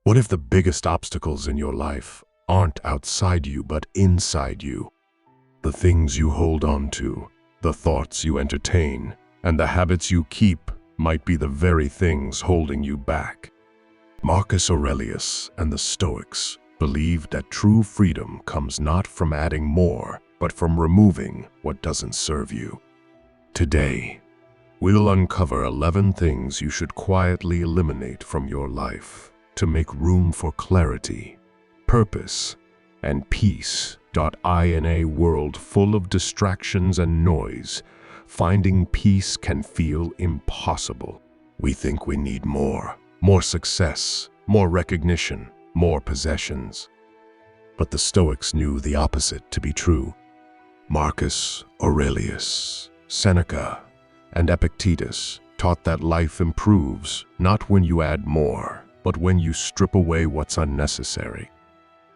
What if the biggest obstacles in your life aren't outside you but inside you? The things you hold on to, the thoughts you entertain, and the habits you keep might be the very things holding you back. Marcus Aurelius and the Stoics believed that true freedom comes not from adding more, but from removing what doesn't serve you. Today, we'll uncover 11 things you should quietly eliminate from your life to make room for clarity, purpose, and peace. In a world full of distractions and noise, finding peace can feel impossible. We think we need more success, more recognition, more possessions. But the Stoics knew the opposite to be true. Marcus Aurelius, Seneca, and Epictetus taught that life improves not when you add more, but when you strip away what's unnecessary.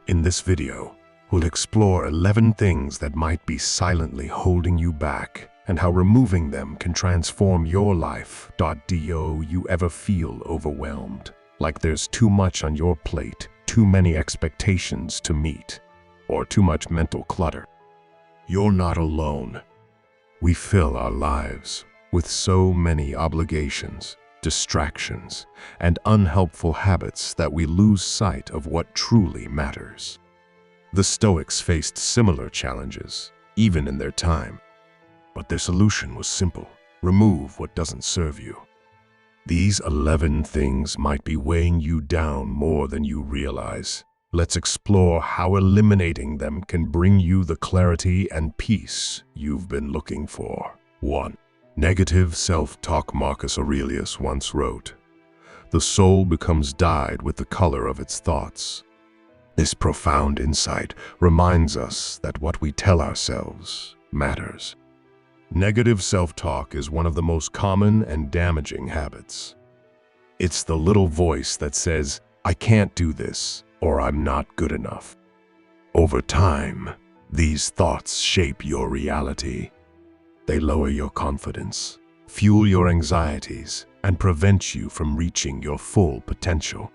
In this video, we'll explore 11 things that might be silently holding you back and how removing them can transform your life. Do you ever feel overwhelmed, like there's too much on your plate, too many expectations to meet, or too much mental clutter? You're not alone. We fill our lives with so many obligations, distractions, and unhelpful habits that we lose sight of what truly matters. The Stoics faced similar challenges, even in their time. But their solution was simple: remove what doesn't serve you. These 11 things might be weighing you down more than you realize. Let's explore how eliminating them can bring you the clarity and peace you've been looking for. 1. Negative self-talk. Marcus Aurelius once wrote, "The soul becomes dyed with the color of its thoughts." This profound insight reminds us that what we tell ourselves matters. Negative self-talk is one of the most common and damaging habits. It's the little voice that says, "I can't do this," or "I'm not good enough." Over time, these thoughts shape your reality. They lower your confidence, fuel your anxieties, and prevent you from reaching your full potential.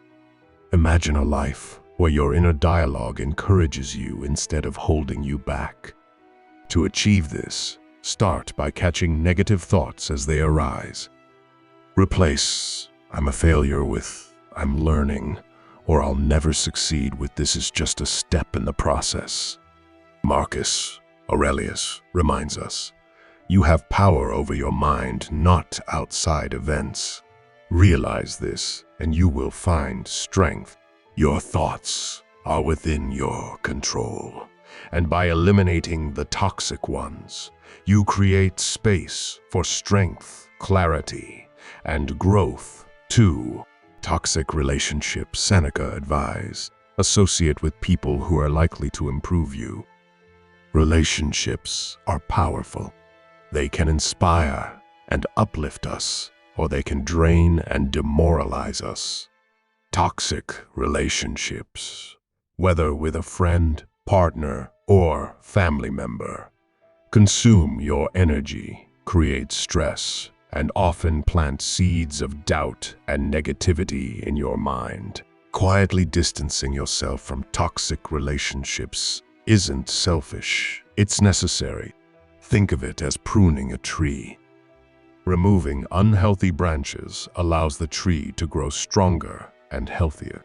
Imagine a life where your inner dialogue encourages you instead of holding you back. To achieve this, start by catching negative thoughts as they arise. Replace "I'm a failure" with "I'm learning," or "I'll never succeed" with "This is just a step in the process." Marcus Aurelius reminds us, you have power over your mind, not outside events. Realize this, and you will find strength. Your thoughts are within your control, and by eliminating the toxic ones, you create space for strength, clarity, and growth. 2. Toxic relationships. Seneca advised, associate with people who are likely to improve you. Relationships are powerful. They can inspire and uplift us, or they can drain and demoralize us. Toxic relationships, whether with a friend, partner, or family member, consume your energy, create stress, and often plant seeds of doubt and negativity in your mind. Quietly distancing yourself from toxic relationships isn't selfish, it's necessary. Think of it as pruning a tree. Removing unhealthy branches allows the tree to grow stronger and healthier.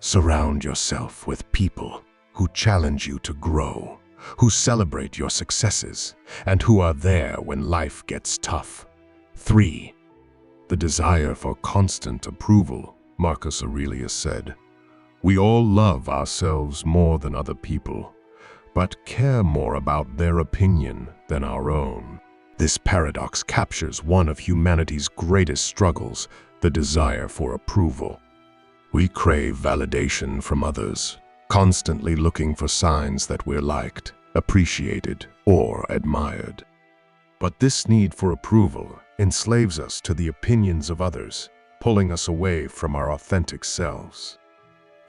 Surround yourself with people who challenge you to grow, who celebrate your successes, and who are there when life gets tough. 3. The desire for constant approval. Marcus Aurelius said, "We all love ourselves more than other people, but care more about their opinion than our own." This paradox captures one of humanity's greatest struggles, the desire for approval. We crave validation from others, constantly looking for signs that we're liked, appreciated, or admired. But this need for approval enslaves us to the opinions of others, pulling us away from our authentic selves.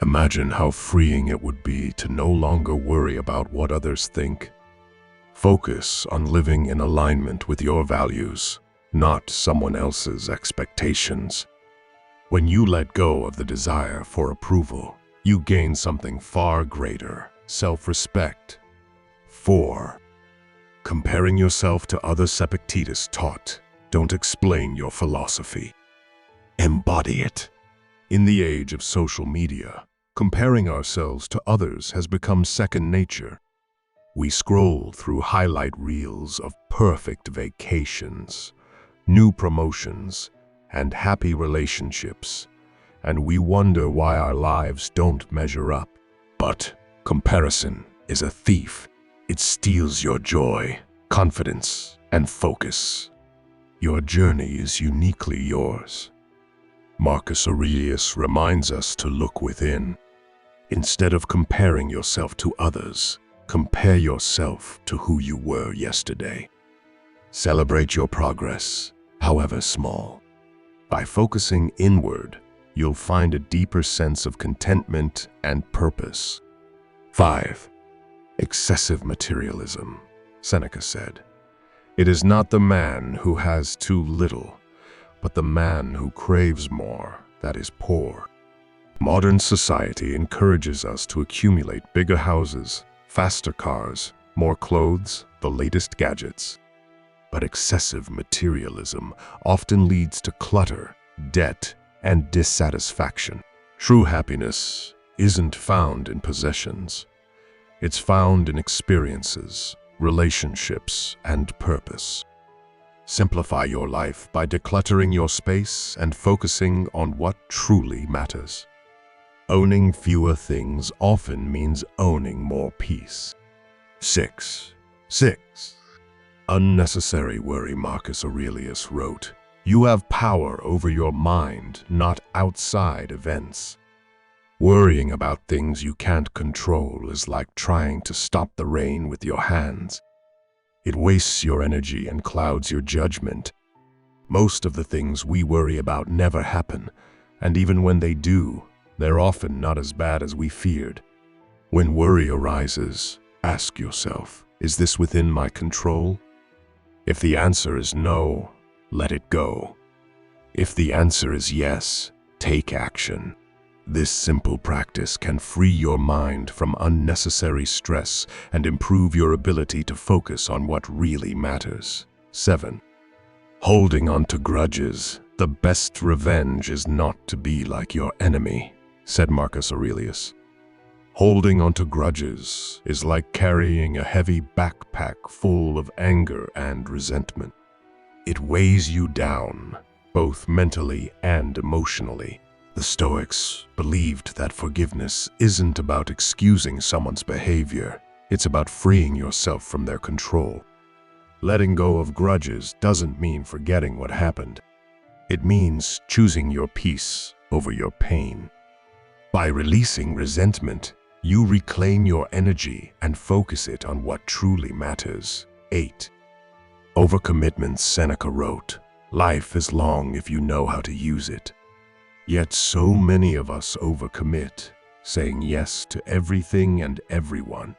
Imagine how freeing it would be to no longer worry about what others think. Focus on living in alignment with your values, not someone else's expectations. When you let go of the desire for approval, you gain something far greater: self-respect. 4. Comparing yourself to others. Epictetus taught, don't explain your philosophy, embody it. In the age of social media, comparing ourselves to others has become second nature. We scroll through highlight reels of perfect vacations, new promotions, and happy relationships, and we wonder why our lives don't measure up. But comparison is a thief. It steals your joy, confidence, and focus. Your journey is uniquely yours. Marcus Aurelius reminds us to look within. Instead of comparing yourself to others, compare yourself to who you were yesterday. Celebrate your progress, however small. By focusing inward, you'll find a deeper sense of contentment and purpose. 5. Excessive materialism. Seneca said, "It is not the man who has too little, but the man who craves more that is poor." Modern society encourages us to accumulate bigger houses, faster cars, more clothes, the latest gadgets. But excessive materialism often leads to clutter, debt, and dissatisfaction. True happiness isn't found in possessions. It's found in experiences, relationships, and purpose. Simplify your life by decluttering your space and focusing on what truly matters. Owning fewer things often means owning more peace. 6. Unnecessary worry. Marcus Aurelius wrote, "You have power over your mind, not outside events." Worrying about things you can't control is like trying to stop the rain with your hands. It wastes your energy and clouds your judgment. Most of the things we worry about never happen, and even when they do, they're often not as bad as we feared. When worry arises, ask yourself, is this within my control? If the answer is no, let it go. If the answer is yes, take action. This simple practice can free your mind from unnecessary stress and improve your ability to focus on what really matters. 7. Holding on to grudges. The best revenge is not to be like your enemy, said Marcus Aurelius. Holding on to grudges is like carrying a heavy backpack full of anger and resentment. It weighs you down, both mentally and emotionally. The Stoics believed that forgiveness isn't about excusing someone's behavior, it's about freeing yourself from their control. Letting go of grudges doesn't mean forgetting what happened. It means choosing your peace over your pain. By releasing resentment, you reclaim your energy and focus it on what truly matters. 8. Overcommitment. Seneca wrote, "Life is long if you know how to use it." Yet so many of us overcommit, saying yes to everything and everyone.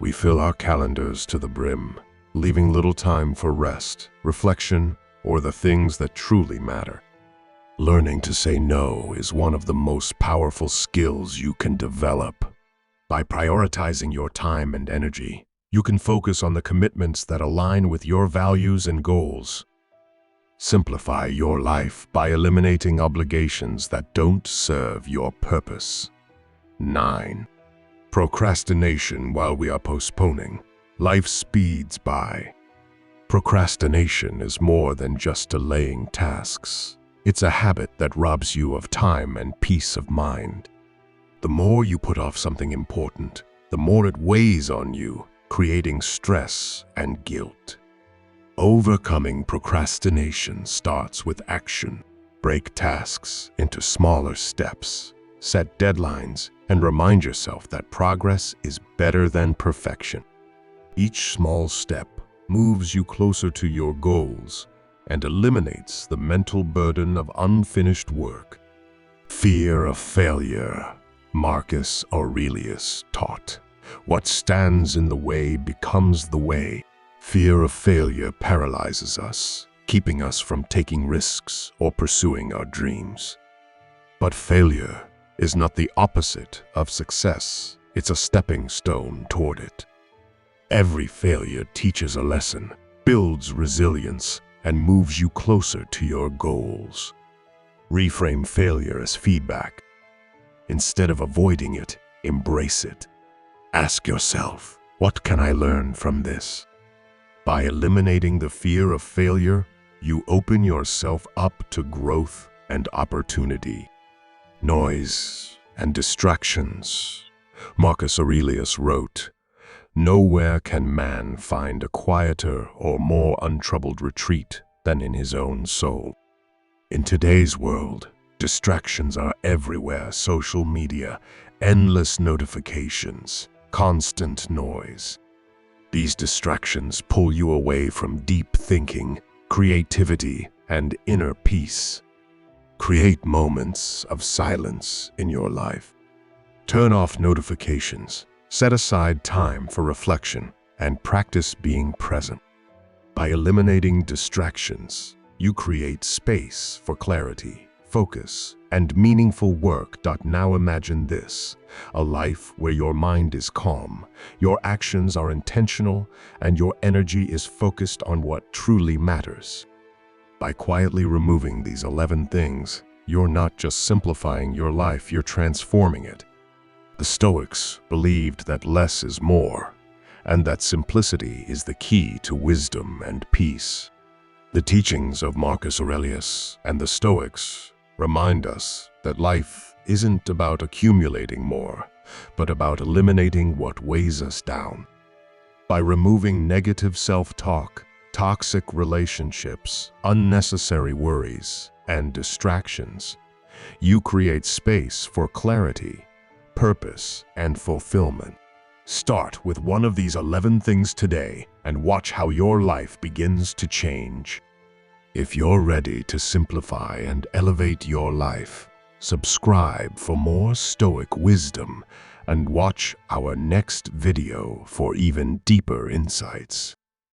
We fill our calendars to the brim, leaving little time for rest, reflection, or the things that truly matter. Learning to say no is one of the most powerful skills you can develop. By prioritizing your time and energy, you can focus on the commitments that align with your values and goals. Simplify your life by eliminating obligations that don't serve your purpose. 9. Procrastination. While we are postponing, life speeds by. Procrastination is more than just delaying tasks. It's a habit that robs you of time and peace of mind. The more you put off something important, the more it weighs on you, creating stress and guilt. Overcoming procrastination starts with action. Break tasks into smaller steps, set deadlines, and remind yourself that progress is better than perfection. Each small step moves you closer to your goals and eliminates the mental burden of unfinished work. Fear of failure. Marcus Aurelius taught, "What stands in the way becomes the way." Fear of failure paralyzes us, keeping us from taking risks or pursuing our dreams. But failure is not the opposite of success. It's a stepping stone toward it. Every failure teaches a lesson, builds resilience, and moves you closer to your goals. Reframe failure as feedback. Instead of avoiding it, embrace it. Ask yourself, what can I learn from this? By eliminating the fear of failure, you open yourself up to growth and opportunity. Noise and distractions. Marcus Aurelius wrote, "Nowhere can man find a quieter or more untroubled retreat than in his own soul." In today's world, distractions are everywhere: social media, endless notifications, constant noise. These distractions pull you away from deep thinking, creativity, and inner peace. Create moments of silence in your life. Turn off notifications, set aside time for reflection, and practice being present. By eliminating distractions, you create space for clarity, focus, and meaningful work. Now imagine this: a life where your mind is calm, your actions are intentional, and your energy is focused on what truly matters. By quietly removing these 11 things, you're not just simplifying your life, you're transforming it. The Stoics believed that less is more, and that simplicity is the key to wisdom and peace. The teachings of Marcus Aurelius and the Stoics remind us that life isn't about accumulating more, but about eliminating what weighs us down. By removing negative self-talk, toxic relationships, unnecessary worries, and distractions, you create space for clarity, purpose, and fulfillment. Start with one of these 11 things today and watch how your life begins to change. If you're ready to simplify and elevate your life, subscribe for more Stoic wisdom and watch our next video for even deeper insights.